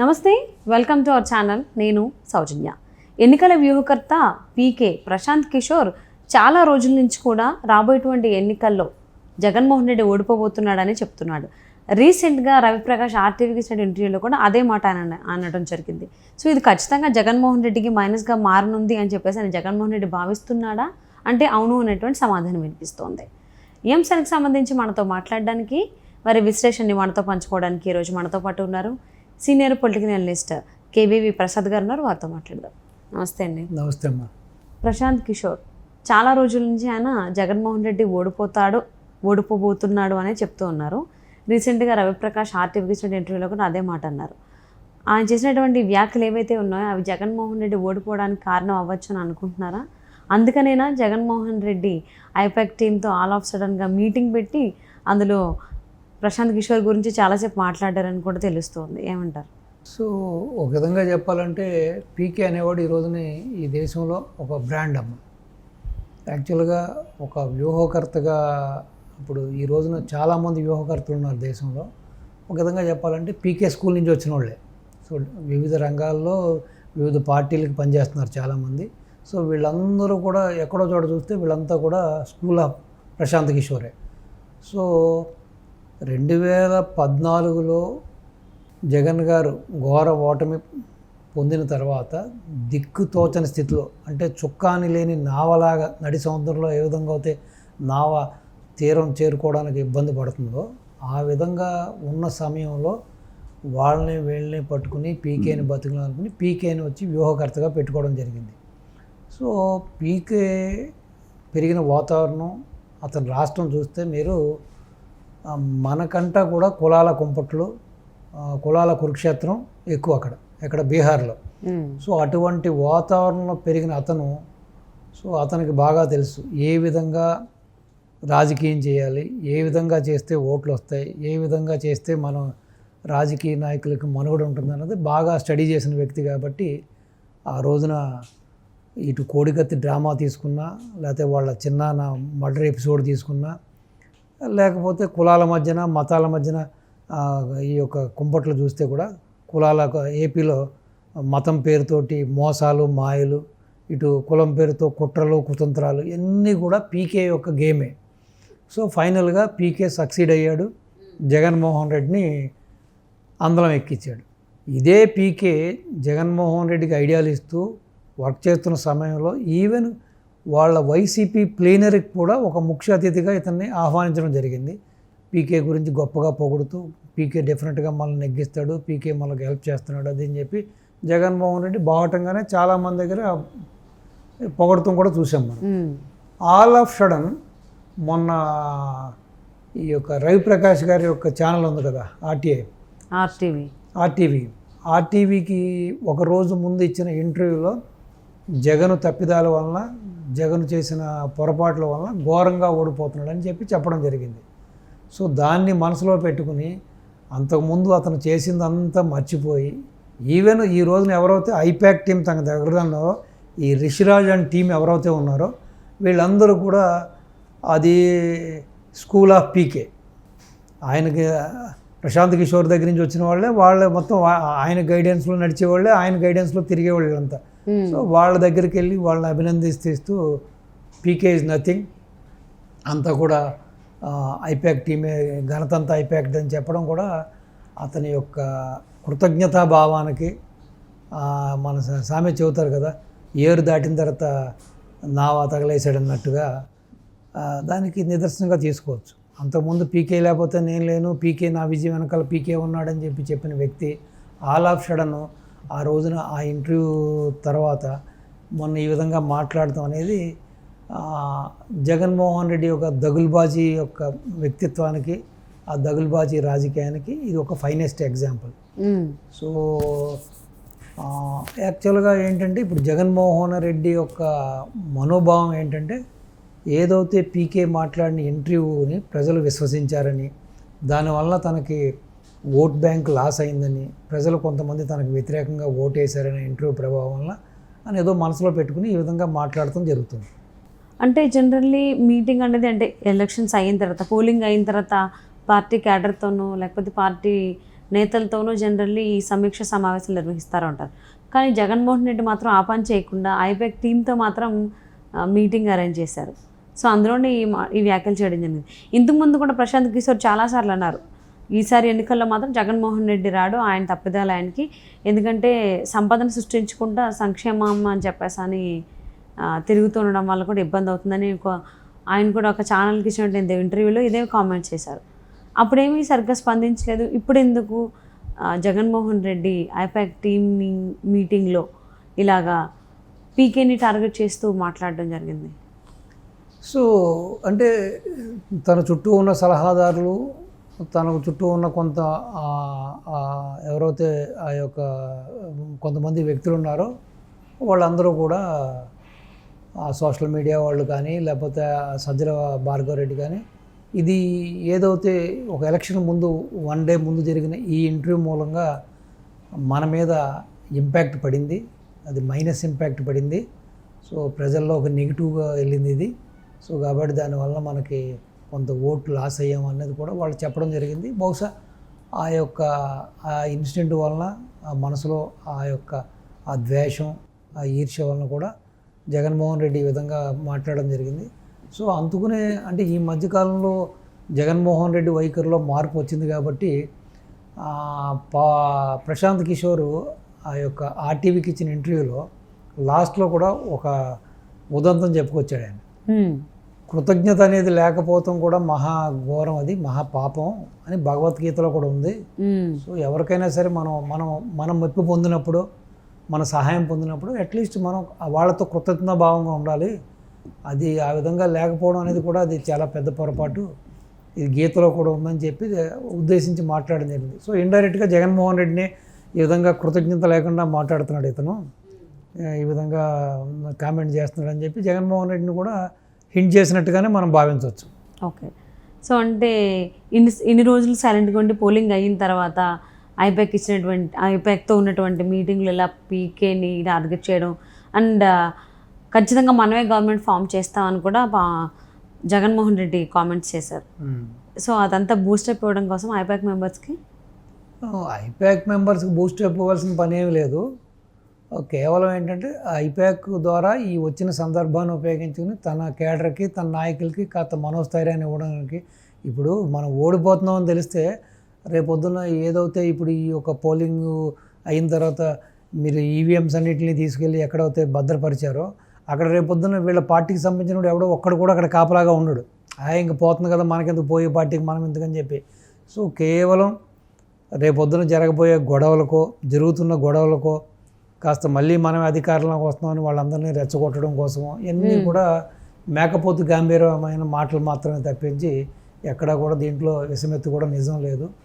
నమస్తే, welcome to our channel. నేను సౌజన్య. ఎన్నికల వ్యూహకర్త పీకే ప్రశాంత్ కిషోర్ చాలా రోజుల నుంచి కూడా రాబోయేటువంటి ఎన్నికల్లో జగన్మోహన్ రెడ్డి ఓడిపోబోతున్నాడని చెప్తున్నాడు. రీసెంట్గా రవిప్రకాష్ ఆర్టీవీకి ఇచ్చిన ఇంటర్వ్యూలో కూడా అదే మాట అనడం జరిగింది. సో ఇది ఖచ్చితంగా జగన్మోహన్ రెడ్డికి మైనస్గా మారనుంది అని చెప్పేసి ఆయన జగన్మోహన్ రెడ్డి భావిస్తున్నాడా అంటే అవును అనేటువంటి సమాధానం వినిపిస్తోంది. ఈ అంశానికి సంబంధించి మనతో మాట్లాడడానికి, వారి విశ్లేషణని మనతో పంచుకోవడానికి ఈరోజు మనతో పాటు ఉన్నారు సీనియర్ పొలిటికల్ అనలిస్ట్ కేబీవి ప్రసాద్ గారు ఉన్నారు. వారితో మాట్లాడదాం. నమస్తే అండి. నమస్తే అమ్మా. ప్రశాంత్ కిషోర్ చాలా రోజుల నుంచి ఆయన జగన్మోహన్ రెడ్డి ఓడిపోబోతున్నాడు అని చెప్తూ ఉన్నారు. రీసెంట్గా రవిప్రకాష్ ఆర్టీవీకి ఇచ్చిన ఇంటర్వ్యూలో కూడా అదే మాట అన్నారు. ఆయన చేసినటువంటి వ్యాఖ్యలు ఏవైతే ఉన్నాయో అవి జగన్మోహన్ రెడ్డి ఓడిపోవడానికి కారణం అవ్వచ్చు అని అనుకుంటున్నారా? అందుకనేనా జగన్మోహన్ రెడ్డి ఐపాక్ టీంతో ఆల్ ఆఫ్ సడన్గా మీటింగ్ పెట్టి అందులో ప్రశాంత్ కిషోర్ గురించి చాలాసేపు మాట్లాడారని కూడా తెలుస్తుంది. ఏమంటారు? సో ఒక విధంగా చెప్పాలంటే పీకే అనేవాడు ఈ రోజుని ఈ దేశంలో ఒక బ్రాండ్ అమ్మ. యాక్చువల్గా ఒక వ్యూహకర్తగా ఇప్పుడు ఈ రోజున చాలామంది వ్యూహకర్తలు ఉన్నారు దేశంలో. ఒక విధంగా చెప్పాలంటే పీకే స్కూల్ నుంచి వచ్చిన వాళ్ళే. సో వివిధ రంగాల్లో వివిధ పార్టీలకు పనిచేస్తున్నారు చాలామంది. సో వీళ్ళందరూ కూడా ఎక్కడో చోట చూస్తే వీళ్ళంతా కూడా స్కూల్ ఆఫ్ ప్రశాంత్ కిషోరే. సో 2014లో జగన్ గారు ఘోర ఓటమి పొందిన తర్వాత దిక్కుతోచని స్థితిలో, అంటే చుక్కాని లేని నావలాగా నడి సముద్రంలో ఏ విధంగా అయితే నావ తీరం చేరుకోవడానికి ఇబ్బంది పడుతుందో ఆ విధంగా ఉన్న సమయంలో వీళ్ళని పట్టుకుని పీకేని బతుకుని పీకేని వచ్చి వ్యూహకర్తగా పెట్టుకోవడం జరిగింది. సో పీకే పెరిగిన వాతావరణం, అతని రాష్ట్రం చూస్తే మీరు మనకంటా కూడా కులాల కుంపట్లు, కులాల కురుక్షేత్రం ఎక్కువ ఎక్కడ బీహార్లో. సో అటువంటి వాతావరణంలో పెరిగిన అతనికి బాగా తెలుసు ఏ విధంగా రాజకీయం చేయాలి, ఏ విధంగా చేస్తే ఓట్లు వస్తాయి, ఏ విధంగా చేస్తే మనం రాజకీయ నాయకులకు మనుగడ ఉంటుంది అన్నది బాగా స్టడీ చేసిన వ్యక్తి. కాబట్టి ఆ రోజున ఇటు కోడికత్తి డ్రామా తీసుకున్నా, లేకపోతే వాళ్ళ చిన్నాన్న మర్డర్ ఎపిసోడ్ తీసుకున్నా, లేకపోతే కులాల మధ్యన మతాల మధ్యన ఈ యొక్క కుంపట్లు చూస్తే కూడా కులాల ఏపీలో మతం పేరుతోటి మోసాలు మాయలు, ఇటు కులం పేరుతో కుట్రలు కుతంత్రాలు ఇవన్నీ కూడా పీకే యొక్క గేమే. సో ఫైనల్గా పీకే సక్సీడ్ అయ్యాడు, జగన్మోహన్ రెడ్డిని అందలం ఎక్కించాడు. ఇదే పీకే జగన్మోహన్ రెడ్డికి ఐడియాలు ఇస్తూ వర్క్ చేస్తున్న సమయంలో ఈవెన్ వాళ్ళ వైసీపీ ప్లీనరీకి కూడా ఒక ముఖ్య అతిథిగా ఇతన్ని ఆహ్వానించడం జరిగింది. పీకే గురించి గొప్పగా పొగుడుతూ పీకే డెఫినెట్గా మనల్ని నెగ్గిస్తాడు, పీకే మనకు హెల్ప్ చేస్తున్నాడు అది అని చెప్పి జగన్మోహన్ రెడ్డి బావటంగానే చాలామంది దగ్గర పొగడుతూ కూడా చూసాం మనం. ఆల్ ఆఫ్ సడన్ మొన్న ఈ యొక్క రవిప్రకాష్ గారి యొక్క ఛానల్ ఉంది కదా ఆర్టీవీకి ఒక రోజు ముందు ఇచ్చిన ఇంటర్వ్యూలో జగన్ తప్పిదాల వలన, జగన్ చేసిన పొరపాట్ల వలన ఘోరంగా ఓడిపోతున్నాడు అని చెప్పడం జరిగింది. సో దాన్ని మనసులో పెట్టుకుని అంతకుముందు అతను చేసిందంతా మర్చిపోయి ఈవెన్ ఈ రోజున ఎవరైతే ఐపాక్ టీం తన దగ్గర ఉన్నారో, ఈ రిషిరాజ్ అండ్ టీం ఎవరైతే ఉన్నారో వీళ్ళందరూ కూడా అది స్కూల్ ఆఫ్ పీకే. ఆయనకి ప్రశాంత్ కిషోర్ దగ్గర నుంచి వచ్చిన వాళ్ళే మొత్తం ఆయన గైడెన్స్లో నడిచేవాళ్ళే, ఆయన గైడెన్స్లో తిరిగేవాళ్ళు అంతా. సో వాళ్ళ దగ్గరికి వెళ్ళి వాళ్ళని అభినందిస్తూ పీకే ఈజ్ నథింగ్, అంతా కూడా ఐపాక్ టీమే, ఘనతంతా ఐపాక్ అని చెప్పడం కూడా అతని యొక్క కృతజ్ఞతాభావానికి, మన సామెత చెబుతారు కదా, ఏరు దాటిన తర్వాత నావా తగలేసాడు అన్నట్టుగా దానికి నిదర్శనంగా తీసుకోవచ్చు. అంతకుముందు పీకే లేకపోతే నేను లేను, పీకే నా విజయం వెనకాల పీకే ఉన్నాడని చెప్పిన వ్యక్తి ఆల్ ఆఫ్ సడన్ ఆ రోజున ఆ ఇంటర్వ్యూ తర్వాత మొన్న ఈ విధంగా మాట్లాడటం అనేది జగన్మోహన్ రెడ్డి యొక్క దగుల్బాజీ యొక్క వ్యక్తిత్వానికి, ఆ దగుల్బాజీ రాజకీయానికి ఇది ఒక ఫైనెస్ట్ ఎగ్జాంపుల్. సో యాక్చువల్గా ఏంటంటే ఇప్పుడు జగన్మోహన్ రెడ్డి యొక్క మనోభావం ఏంటంటే ఏదైతే పీకే మాట్లాడిన ఇంటర్వ్యూని ప్రజలు విశ్వసించారని, దానివల్ల తనకి ఓట్ బ్యాంక్ లాస్ అయిందని, ప్రజలు కొంతమంది తనకు వ్యతిరేకంగా ఓటేశారనే ఇంటర్వ్యూ ప్రభావం వల్ల అని ఏదో మనసులో పెట్టుకుని ఈ విధంగా మాట్లాడటం జరుగుతుంది. అంటే జనరల్లీ మీటింగ్ అనేది అంటే ఎలక్షన్స్ అయిన తర్వాత, పోలింగ్ అయిన తర్వాత పార్టీ క్యాడర్తోనో లేకపోతే పార్టీ నేతలతోనూ జనరల్లీ ఈ సమీక్ష సమావేశాలు నిర్వహిస్తూ ఉంటారు. కానీ జగన్మోహన్ రెడ్డి మాత్రం ఆ పని చేయకుండా ఐపాక్ టీంతో మాత్రం మీటింగ్ అరేంజ్ చేశారు. సో అందులోనే ఈ వ్యాఖ్యలు చేయడం జరిగింది. ఇంతకుముందు కూడా ప్రశాంత్ కిషోర్ చాలాసార్లు అన్నారు, ఈసారి ఎన్నికల్లో మాత్రం జగన్మోహన్ రెడ్డి రాడు, ఆయన తప్పిదాలు ఆయనకి, ఎందుకంటే సంపదను సృష్టించుకుంటా సంక్షేమం అని చెప్పేసి అని తిరుగుతుండడం వల్ల కూడా ఇబ్బంది అవుతుందని ఆయన కూడా ఒక ఛానల్కి ఇచ్చినటువంటి ఇంటర్వ్యూలో ఇదే కామెంట్ చేశారు. అప్పుడేమీ సరిగ్గా స్పందించలేదు. ఇప్పుడు ఎందుకు జగన్మోహన్ రెడ్డి ఐపాక్ టీమ్ మీటింగ్లో ఇలాగా పీకేని టార్గెట్ చేస్తూ మాట్లాడడం జరిగింది? సో అంటే తన చుట్టూ ఉన్న సలహాదారులు, తనకు చుట్టూ ఉన్న కొంత ఎవరైతే ఆ యొక్క కొంతమంది వ్యక్తులు ఉన్నారో వాళ్ళందరూ కూడా సోషల్ మీడియా వాళ్ళు కానీ లేకపోతే సజ్జల భార్గవరెడ్డి కానీ ఇది ఏదైతే ఒక ఎలక్షన్ ముందు 1 డే ముందు జరిగిన ఈ ఇంటర్వ్యూ మూలంగా మన మీద ఇంపాక్ట్ పడింది, అది మైనస్ ఇంపాక్ట్ పడింది. సో ప్రజల్లో ఒక నెగిటివ్గా వెళ్ళింది ఇది. సో కాబట్టి దానివల్ల మనకి కొంత ఓట్లు లాస్ అయ్యాం అనేది కూడా వాళ్ళు చెప్పడం జరిగింది. బహుశా ఆ యొక్క ఆ ఇన్సిడెంట్ వలన ఆ మనసులో ఆ యొక్క ఆ ద్వేషం, ఆ ఈర్ష్య వలన కూడా జగన్మోహన్ రెడ్డి ఈ విధంగా మాట్లాడడం జరిగింది. సో అందుకునే అంటే ఈ మధ్యకాలంలో జగన్మోహన్ రెడ్డి వైఖరిలో మార్పు వచ్చింది కాబట్టి ప్రశాంత్ కిషోర్ ఆ యొక్క ఆర్టీవీకి ఇచ్చిన ఇంటర్వ్యూలో లాస్ట్లో కూడా ఒక ఉదంతం చెప్పుకొచ్చాడు ఆయన. కృతజ్ఞత అనేది లేకపోవటం కూడా మహా ఘోరం, అది మహా పాపం అని భగవద్గీతలో కూడా ఉంది. సో ఎవరికైనా సరే మనం మెప్పు పొందినప్పుడు, మన సహాయం పొందినప్పుడు అట్లీస్ట్ మనం వాళ్ళతో కృతజ్ఞతా భావంగా ఉండాలి. అది ఆ విధంగా లేకపోవడం అనేది కూడా అది చాలా పెద్ద పొరపాటు, ఇది గీతలో కూడా ఉందని చెప్పి ఉద్దేశించి మాట్లాడడం జరిగింది. సో ఇండైరెక్ట్గా జగన్మోహన్ రెడ్డిని ఈ విధంగా కృతజ్ఞత లేకుండా మాట్లాడుతున్నాడు ఇతను, ఈ విధంగా కామెంట్ చేస్తున్నాడు అని చెప్పి జగన్మోహన్ రెడ్డిని కూడా హింట్ చేసినట్టుగానే మనం భావించవచ్చు. ఓకే. సో అంటే ఇన్ని రోజులు సైలెంట్గా ఉండి పోలింగ్ అయిన తర్వాత ఐపాక్తో ఉన్నటువంటి మీటింగ్లు ఇలా పీకేని టార్గెట్ చేయడం అండ్ ఖచ్చితంగా మనమే గవర్నమెంట్ ఫామ్ చేస్తామని కూడా జగన్మోహన్ రెడ్డి కామెంట్స్ చేశారు. సో అదంతా బూస్టప్ ఇవ్వడం కోసం ఐపాక్ మెంబర్స్కి బూస్టప్ ఇవ్వాల్సిన పని ఏమి లేదు. కేవలం ఏంటంటే ఐపాక్ ద్వారా ఈ వచ్చిన సందర్భాన్ని ఉపయోగించుకుని తన కేడర్కి, తన నాయకులకి కాస్త మనోస్థైర్యాన్ని ఇవ్వడానికి. ఇప్పుడు మనం ఓడిపోతున్నామని తెలిస్తే రేపొద్దున ఏదైతే ఇప్పుడు ఈ యొక్క పోలింగ్ అయిన తర్వాత మీరు ఈవీఎంస్ అన్నింటినీ తీసుకెళ్ళి ఎక్కడైతే భద్రపరిచారో అక్కడ రేపొద్దున వీళ్ళ పార్టీకి సంబంధించిన ఎవడో ఒక్కడు కూడా అక్కడ కాపలాగా ఉండడు. ఇంక పోతుంది కదా మనకెందుకు పోయే పార్టీకి మనం ఎందుకని చెప్పి. సో కేవలం రేపొద్దున జరగబోయే గొడవలకో, జరుగుతున్న గొడవలకో, కాస్త మళ్ళీ మనం అధికారంలోకి వస్తున్నామని వాళ్ళందరినీ రెచ్చగొట్టడం కోసమో ఇవన్నీ కూడా మేకపోతు గాంభీర్యమైన మాటలు మాత్రమే తప్పించి ఎక్కడా కూడా దీంట్లో విషమెత్తి కూడా నిజం లేదు.